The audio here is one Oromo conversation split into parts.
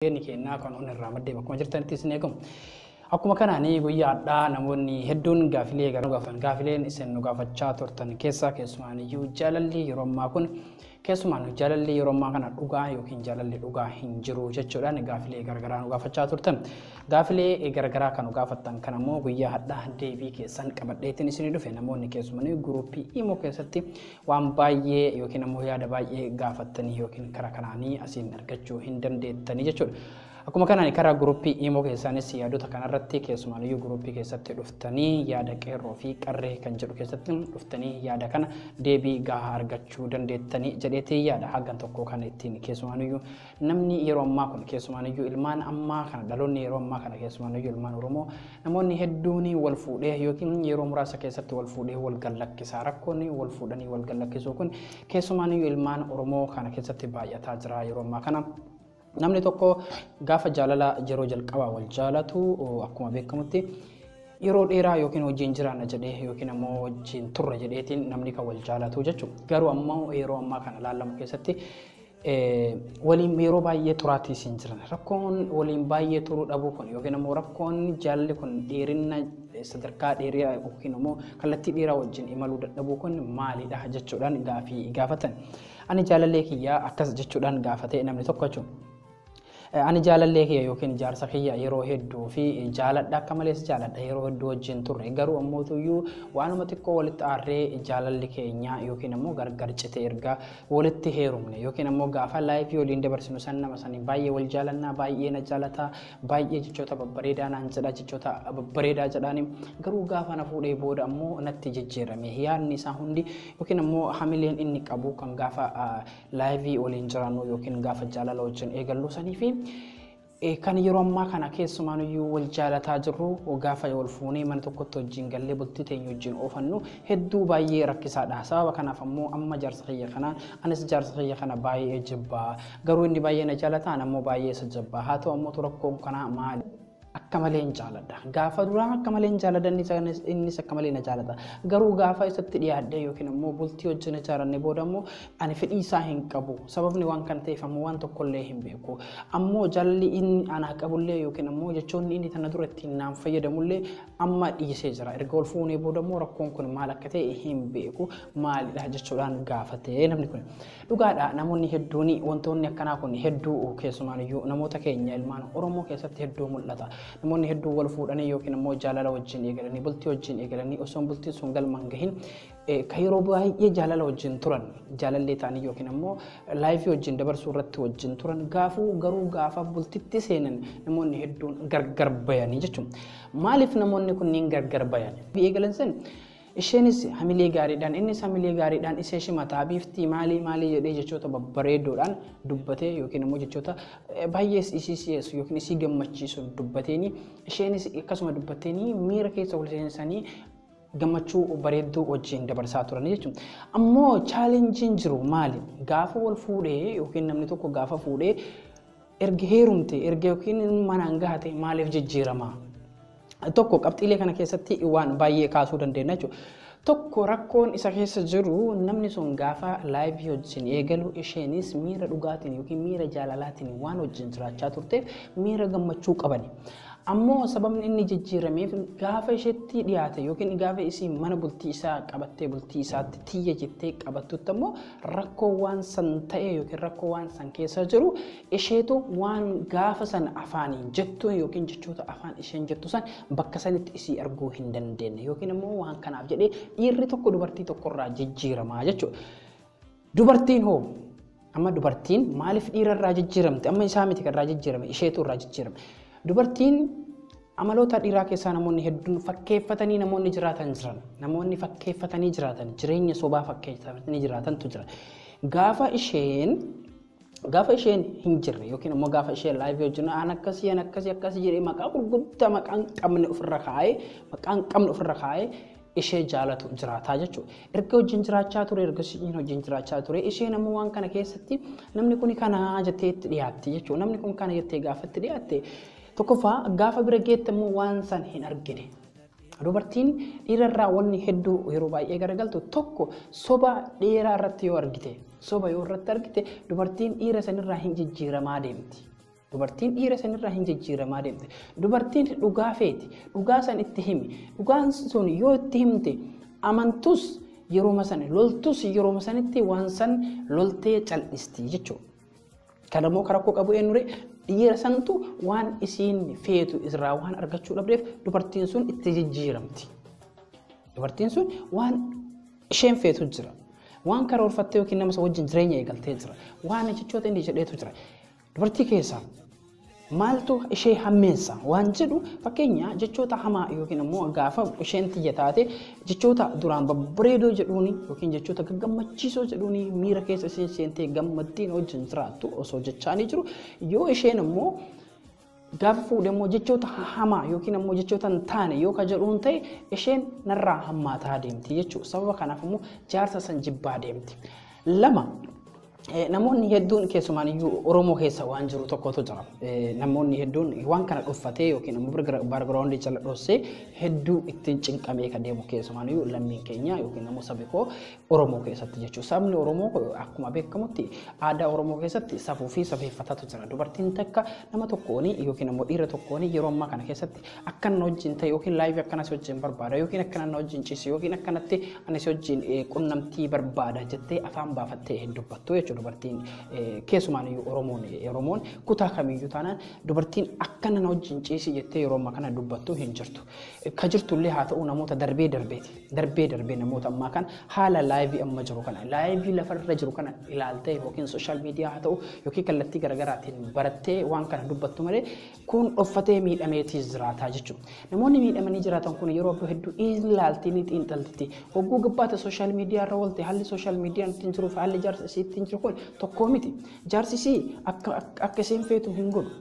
Ni kennaa kan on irraa maddee bakkuma jirtanitti isin eegamu. Akkuma kanaanii guyyaadhaa namoonni hedduun gaafilee gaafatan gaafileen isin nu gaafachaa turtan keessaa keessumaaniyyuu jaalalli yeroo ammaa kun keessumaan jaalalli yeroo ammaa kana dhugaa yookiin jaalalli dhugaa hin jiru jechuudhaan gaafilee garagaraa nu gaafachaa turtan. Gaafilee garagaraa kan nu gaafattan kan ammoo guyyaa hadhaa deebii keessan qabadheetiin isin dhufe namoonni keessumaanii guruupii imo keessatti waan baay'ee yookiin ammoo yaada baay'ee gaafattanii yookiin karaa kanaanii asiin argachuu hin dandeettanii jechuudha. Akkuma kanaan karaa guruupii imo keessaanis yaadota kanarratti keessumaaniyyuu guruupii keessatti dhuftanii yaada qeerroo fi qarree kan jedhu keessatti dhuftanii yaada kana deebii gahaa argachuu dandeettanii jedheetii yaada hagan tokko kan ittiin keessumaaniyyuu namni yeroo ammaa kun keessumaaniyyuu ilmaan ammaa kana dhaloonni yeroo ammaa kana keessumaaniyyuu ilmaan Oromoo namoonni hedduun wal fuudhee yookiin yeroo muraasa keessatti wal fuudhee wal gallakkisaa rakkoonni wal fuudhanii wal gallakkisuu kun keessumaaniyyuu ilmaan Oromoo kana keessatti baay'ataa jira yeroo ammaa kana. Namni tokko gaafa jaalala yeroo jalqabaa wal jaalatu akkuma beekamutti yeroo dheeraa yookiin wajjin jiraanna jedhee yookiin ammoo wajjin turre jedheetiin namni kan wal jaalatu jechuudha. Garuu ammoo yeroo ammaa kana laalamu keessatti waliin yeroo baay'ee turaatii hin jiran. Rakkoon waliin baay'ee turuu dhabuu kun yookiin ammoo rakkoon jaalalli kun dheerina sadarkaa dheeraa yookiin ammoo kallattii dheeraa wajjin imaluu dadhabuu kun maalidha jechuudhaan gaafatan. Ani jaalallee kiyyaa akkas jechuudhaan gaafate namni tokko jechuudha. Ani jaalallee kiyya yookiin jaarsa kiyya yeroo hedduu fi jaaladha akka malees jaaladha yeroo hedduu wajjin turre garuu ammoo tuyyuu waanuma xiqqoo walitti aarree jaalalli keenya yookiin ammoo gargar citee erga walitti heerumne yookiin ammoo gaafa laayifii waliin dabarsinu san nama sanii baay'ee wal jaalannaa baay'ee na jaalata baay'ee jechoota babbareedaa naan jedha jechoota babbareedaa jedhaani garuu gaafa na fuudhee booda ammoo natti jijjiirame yaadni isaa hundi yookiin ammoo hamileen inni qabu kan gaafa laayifii waliin jiraannu yookiin gaafa jaalala wajjin eegallu sanii fi kan yeroo ammaa kana keessumaaniyyuu wal jaalataa jirru gaafa wal fuunee mana tokkotti wajjin gallee bultii teenya wajjin oofannu hedduu baay'ee rakkisaadha. Sababa kanaaf ammoo amma jaarsa kiyya kanaan anis jaarsa kiyya kana baay'ee jibbaa garuu inni baay'ee na jaalataan ammoo baay'ee isa jibbaa haa ta'u ammoo rakkoon kana maali? Akka malee hin jaaladha. Gaafa duraan akka malee hin jaaladha innis akka malee na jaalata. Garuu gaafa isatti dhiyaadhee yookiin ammoo bultii wajjin ijaaranne booda ammoo ani fedhii isaa hin qabu. Sababni waan kan ta'eef ammoo waan tokkollee hin beeku. Ammoo jaalalli inni anaa qabullee yookiin ammoo jechoonni inni tana dura ittiin naan fayyadamullee amma dhiisee jira. Erga wal fuunee booda ammoo rakkoon kun maal akka ta'e hin beeku. Maalidha jechuudhaan gaafate namni kun. Dhugaadha namoonni hedduun wantoonni akkanaa kun hedduu keessumaaniyyuu namoota keenya ilmaan Oromoo keessatti hedduu mul'ata. Namoonni hedduu wal fuudhanii yookiin ammoo jaalala wajjin eegalanii bultii wajjin eegalanii osoo bultiin sun galmaan gahin kan yeroo baay'ee jaalala wajjin turan jaalallee ta'anii yookiin ammoo laayifii wajjin dabarsuu irratti wajjin turan garuu gaafa bultitti seenan namoonni hedduun gargar bayanii jechuudha. Maaliif namoonni kunniin gargar bayan? Eegalan san isheenis hamilee gaariidhaan innis hamilee gaariidhaan ishee shimataa biiftii maalii jedhee jechoota babbareedoodhaan dubbatee yookiin ammoo jechoota baay'ee isiisiyeessu yookiin isii gammachiisu dubbateeni isheenis akkasuma dubbateeni miira keessa wal seensanii gammachuu bareedduu wajjin dabarsaa turan jechuudha. Ammoo chaalenjiin jiru maali? Gaafa wal fuudhee yookiin namni tokko gaafa fuudhee erga heerumte erga yookiin manaan gahate maaliif jijjiirama? Tokko qabxiilee kana keessatti waan baay'ee kaasuu dandeenya jechuudha. Tokko rakkoon isa keessa jiru namni sun gaafa laayifii wajjin eegalu isheenis miira dhugaatiin yookiin miira jaalalaatiin waan wajjin jiraachaa turteef miira gammachuu qabani. Ammoo sababni inni jijjiirameef gaafa isheetti dhiyaate yookiin gaafa isii mana bultii isaa qabattee bultii isaatti tiyya jettee qabattutti ammoo rakkoo waan san ta'e yookiin rakkoo waan san keessa jiru isheetu waan gaafa san afaaniin jettu yookiin jechoota afaan isheen jettu san bakka sanitti isii arguu hin dandeenye yookiin ammoo waan kanaaf jedhee dhiirri tokko dubartii tokkorraa jijjiiramaa jechuudha. Dubartiin hoo amma dubartiin maaliif dhiirarraa jijjiiramte? Amma isaa miti irraa jijjiirame isheetu irraa jijjiirame. Dubartiin amaloota dhiiraa keessaa namoonni hedduun fakkeeffatanii namoonni jiraatan jiran. Namoonni fakkeeffatanii jiraatan jireenya sobaa fakkeeffatanii jiraatantu jira. Gaafa isheen hin jirre yookiin ammoo gaafa isheen laayifii wajjin an akkasii jedhee maqaa gurguddaa maqaan qabne ofirra kaa'ee ishee jaalatu jiraataa jechuudha. Erga wajjin jiraachaa ture erga isheen wajjin jiraachaa ture isheen ammoo waan kana keessatti namni kun kana jettee itti dhiyaatte jechuudha. Namni kun kana jettee gaafa itti dhiyaatte tokkoffaa gaafa bira geette ammoo waan san hin argine. Dubartiin dhiirarraa wanni hedduu yeroo baay'ee garagaltu tokko soba dheeraa irratti yoo argite soba yoo irratti argite dubartiin dhiira sanirraa hin jijjiiramaa deemti. Dubartiin dhiira sanirraa hin jijjiiramaa deemte. Dubartiin dhugaa feeti. Dhugaa san itti himi. Dhugaan sun yoo itti himte amantus yeroo san loltus yeroo sanitti waan san loltee cal'isti jechuudha. Kanammoo karaa koo qabu eenyure dhiira santu waan isiin feetu irraa waan argachuu dhabdeef dubartiin sun itti jijjiiramti. Dubartiin sun waan isheen feetu jira. Waan karoorfattee yookiin nama wajjin jireenya eegaltee jira. Waan jechoota inni jedheetu jira. Dubartii keessaa maaltu ishee hammeessa waan jedhu fakkeenya jechoota hamaa yookiin immoo gaafa isheen xiyya taate jechoota duraan babbareedoo jedhuuni yookiin jechoota gaggammachiisoo jedhuuni miira keessa isheen seentee gammaddiin wajjin jiraattu osoo jechaanii jiru yoo isheen immoo gaafa fuudhee immoo jechoota hamaa yookiin immoo jechoota hin taane yoo ka jedhuun ta'e isheen narraa hammaataa deemti jechuudha. Sababa kanaaf immoo jaarsa san jibbaa deemti. Lama namoonni hedduun keessumaaniyyuu Oromoo keessa waan jiru tokkotu jira. Namoonni hedduun waan kana dhuffatee yookiin immoo baargiraawundi jala dhoosee hedduu ittiin cinqamee kan deemu keessumaaniyyuu lammiin keenya yookiin immoo sabi koo Oromoo keessatti jechuudha. Sabni Oromoo akkuma beekamutti aadaa Oromoo keessatti safuu fi safeeffatatu jira. Dubartiin takka nama tokkooni yookiin immoo dhiira tokkooni yeroo ammaa kana keessatti akka na wajjin ta'e yookiin laayivii akkana si wajjin barbaada yookiin akkana na wajjin ciisi yookiin akkanatti ani si wajjin qunnamtii barbaada jettee afaan baafattee hin dubbattu jechuudha. Dubartiin keessumaaniyyuu Oromoon kutaa kamiyyuu taanaan dubartiin akka na wajjin ciisi jettee yeroo ammaa kana dubbattu hin jirtu. Ka jirtullee haa ta'u namoota darbee namoota ammaa kan haala laayivii amma jiru kana laayivii lafarra jiru kana ilaaltee yookiin sooshaal miidiyaa haa ta'u yookiin kallattii garaagaraatiin barattee waan kana dubbattu malee kun dhoffatee miidhameetii jiraataa jechuudha. Namoonni miidhamanii jiraatan kun yeroo hedduu ilaaltii ni xiinxalti. Hogguu gabbaata sooshaal miidiyaa irra oolte haalli sooshaal miidiyaan ittiin jiruuf haalli jaarsa isii ittiin jiru kun tokko miti. Jaarsi isii akka isheen feetu hin godhu.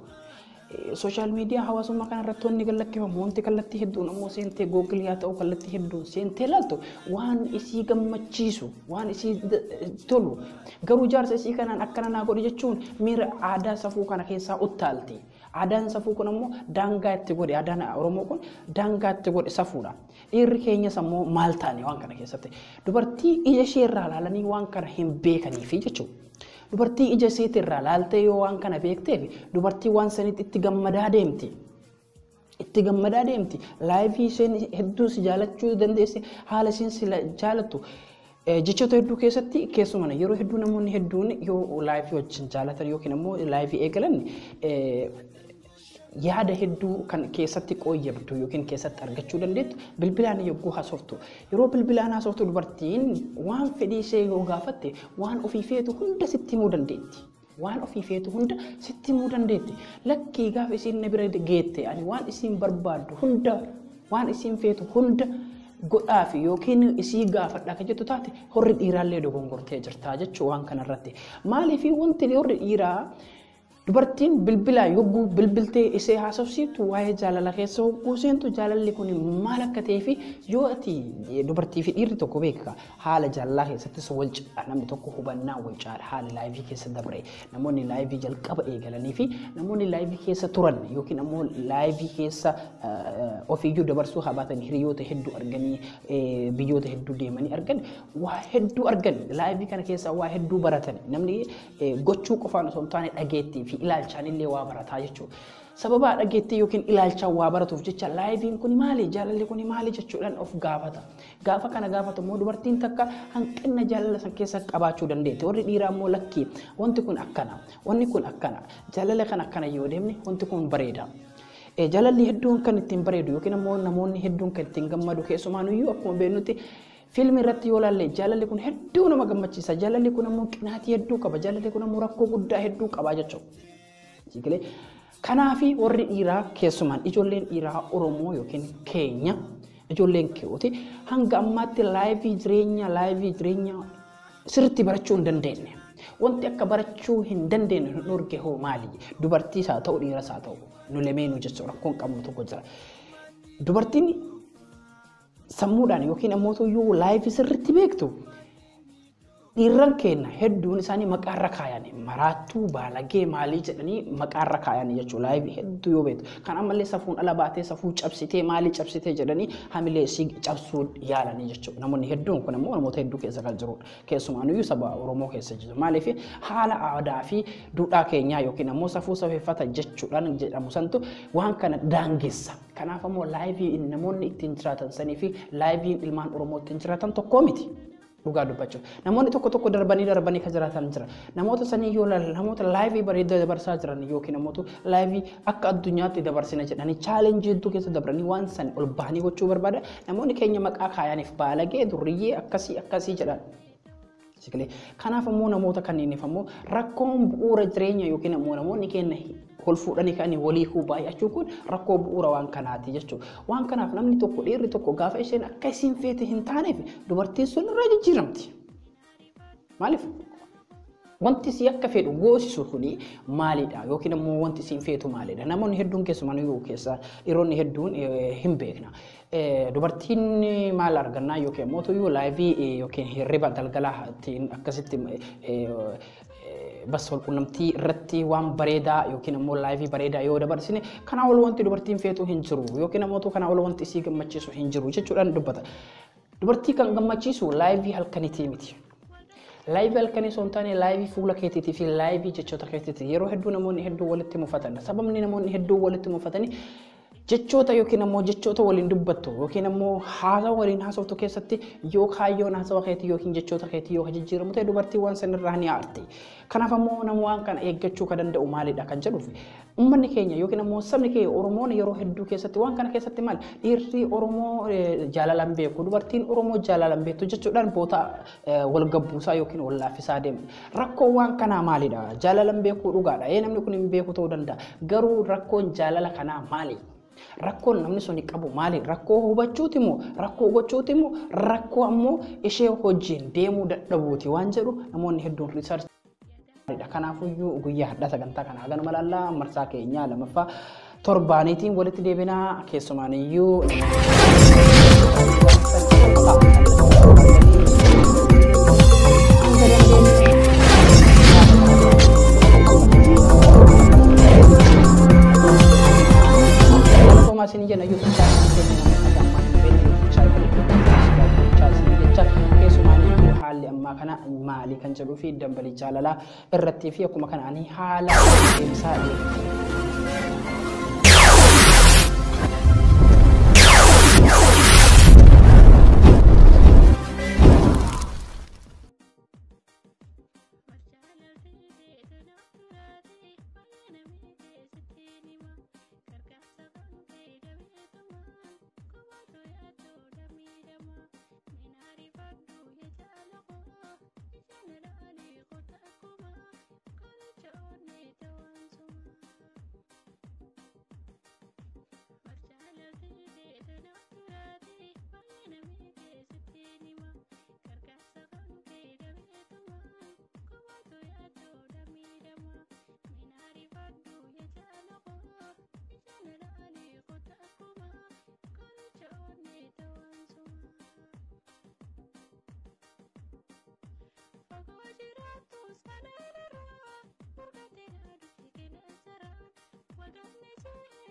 Sooshaal miidiyaa hawaasummaa kana irratti wanni gallakkifamu wanti kallattii hedduun ammoo seentee googilii haa ta'u kallattii hedduun seentee ilaaltu waan isii gammachiisu waan isii tolu garuu jaarsa isii kanaan akkana naa godhi jechuun miira aadaa safuu kana keessaa uttaalti. Aadaan safuu kun ammoo daangaa itti godhe aadaan Oromoo kun daangaa itti godhe safuudha. Dhiirri keenyas ammoo maal taane waan kana keessatti dubartii ija ishee irraa ilaalanii waan kana hin beekaniifi jechuudha. Dubartii ija isheetii irraa ilaaltee yoo waan kana beekteef dubartii waan sanitti itti gammadaa deemti. Itti gammadaa deemti. Laayivii isheen hedduu si jaalachuu dandeesse haala isheen si jaalattu. Jechoota hedduu keessatti keessumaa yeroo hedduu namoonni hedduun yoo laayivii wajjin jaalatan yookiin immoo laayivii eegalan yaada hedduu kan keessatti qooyyabdu yookiin keessatti argachuu dandeettu bilbilaan yogguu haasoftu. Yeroo bilbilaan haasoftu dubartiin waan fedhii ishee yoo gaafatte waan ofii feetu hunda sitti himuu dandeetti. Waan ofii feetu hunda sitti himuu dandeetti. Lakkii gaafa isiin na bira geette ani waan isiin barbaaddu hunda waan isiin feetu hunda godhaafi yookiin isii gaafadha akka jettu taate horri dhiiraallee dogongortee jirtaa jechuu waan kanarratti. Maaliif wanti horri dhiiraa dubartiin bilbilaa yogguu bilbiltee isee haasofsiiftu waa'ee jaalala keessa hogguu seentu jaalalli kun maal akka ta'ee fi yoo ati dubartii fi dhiirri tokko beeka haala jaalalaa keessattis wal caala namni tokko hubannaa wal caala haala laayivii keessa dabre namoonni laayivii jalqaba eegalanii fi namoonni laayivii keessa turan yookiin ammoo laayivii keessa ofiiyyuu dabarsuu habaatan hiriyoota hedduu arganii biyyoota hedduu deemanii argan waa hedduu argan laayivii kana keessa waa hedduu baratan namni gochuu qofaan osoo hin taane dhageettii fi ilaalchaan illee waa barataa jechuudha. Sababa dhageettii yookiin ilaalchaan waa baratuuf jecha laayiviin kun maali jaalalli kun maali jechuudhaan of gaafata. Gaafa kana gaafatu immoo dubartiin takka hanqina jaalala san keessa qabaachuu dandeetti. Warri dhiiraa immoo lakkii wanti kun akkana wanni kun akkana jaalala kan akkana yoo deemne wanti kun bareeda. Jaalalli hedduun kan ittiin bareedu yookiin immoo namoonni hedduun kan ittiin gammadu keessumaanuyyuu akkuma beeknutti filmi irratti yoo laalle jaalalli kun hedduu nama gammachiisa. Jaalalli kun ammoo qinaatii hedduu qaba. Jaalalli kun ammoo rakkoo guddaa hedduu qaba jechuudha. Kanaafi warri dhiiraa keessumaan ijoolleen dhiiraa Oromoo yookiin keenya ijoolleen keewwati hanga ammaatti laayivii jireenya sirriitti barachuu hin dandeenye. Wanti akka barachuu hin dandeenye nu dhorge hoo maali? Dubartiis haa ta'u dhiiras haa ta'u nu lameenuu jechuudha rakkoon qabnu tokko jira. Dubartiin sammuudhaan yookiin ammoo yoo laayivii sirriitti beektu dhiirran keenya hedduun isaanii maqaarra kaayanii maraattuu baalagee maalii jedhanii maqaarra kaayanii jechuudha. Laayivii hedduu yoo beektu kan ammallee safuun ala baatee safuu cabsitee maalii cabsitee jedhanii hamilee isii cabsuu yaalanii jechuudha. Namoonni hedduun kun immoo namoota hedduu keessa kan jirudha. Keessumaanuyyuu saba Oromoo keessa jiru. Maaliif haala aadaa fi duudhaa keenyaa yookiin ammoo safuu safeeffata jechuudhaan jedhamu santu waan kana daangessa. Kanaaf ammoo laayivii namoonni ittiin jiraatan sanii fi laayiviin ilmaan Oromoo ittiin jiraatan tokko miti. Dhugaa dubbachuu namoonni tokko darbanii kan jiraatan jira namoota sanii yoo namoota laayivii bareedaa dabarsaa jiran yookiin namoota laayivii akka addunyaatti dabarsina jedhanii chaalenjii hedduu keessa dabranii waan san ol bahanii gochuu barbaada namoonni keenya maqaa kaayaniif baalagee durriyyee akkasii jedhan. Kanaaf ammoo namoota kanneeniif ammoo rakkoon bu'uura jireenya yookiin ammoo namoonni keenya ol fuudhanii kan walii baay'achuu kun rakkoo bu'uura waan kanaati jechuudha. Waan kanaaf namni tokko dhiirri tokko gaafa isheen akka isiin feete hin taaneef dubartiin sun irraa jijjiiramti. Maaliif? Wanti si akka fedhu goosisu kuni maalidha yookiin ammoo wanti siin feetu maalidha. Namoonni hedduun keessumaa keessa dhiironni hedduun hin beekna. Dubartiin maal argannaa yookiin ammoo tuyyuu laayivii yookiin hirriba galgalaatiin akkasitti bas walqunnamtii irratti waan bareedaa yookiin ammoo laayivii bareedaa yoo dabarsine kanaa ol wanti dubartiin feetu hin jiru yookiin ammoo kanaa ol wanti isii gammachiisu hin jiru jechuudhaan dubbata. Dubartii kan gammachiisu laayivii halkaniitii miti. Laayivii halkanii osoo hin taane laayivii fuula keetiitii fi laayivii jechoota keetiitii yeroo hedduu namoonni hedduu walitti mufatan. Sababni namoonni hedduu walitti mufatanii jechoota yookiin ammoo jechoota waliin dubbattu yookiin ammoo haasawa waliin haasoftu keessatti yoo kaayyoon haasawa keetii yookiin jechoota keetii yoo jijjiiramu ta'e dubartii waan sanirraa ni aarti. Kanaaf ammoo nama waan kana eeggachuu kan danda'u maalidha kan jedhuuf ummanni keenya yookiin ammoo sabni keenya Oromoon yeroo hedduu keessatti waan kana keessatti maal dhiirri Oromoo jaalalaan beeku dubartiin Oromoo jaalalaan beektu jechuudhaan boota wal gabbuusaa yookiin wal laaffisaa deemu. Rakkoo waan kanaa maalidha? Jaalalaan beekuu dhugaadha. Namni kun hin beeku ta'uu danda'a. Garuu rakkoon jaalala kanaa maali? Rakkoon namni sun qabu maali? Rakkoo hubachuuti moo rakkoo gochuuti moo rakkoo ammoo ishee hojiin deemuu dadhabuuti waan jedhu namoonni hedduun riisarch. Kanaafuyyuu guyyaa hadhaa sagantaa kana hagan malallaa marsaa keenyaa lamaffaa torbaaniitiin walitti deebinaa keessumaaniyyuu Masih ni YouTube haalli ammaa kana maalii kan jedhuu fi dambalii jaalalaa irratti fi akkuma kana ani haala deemsaa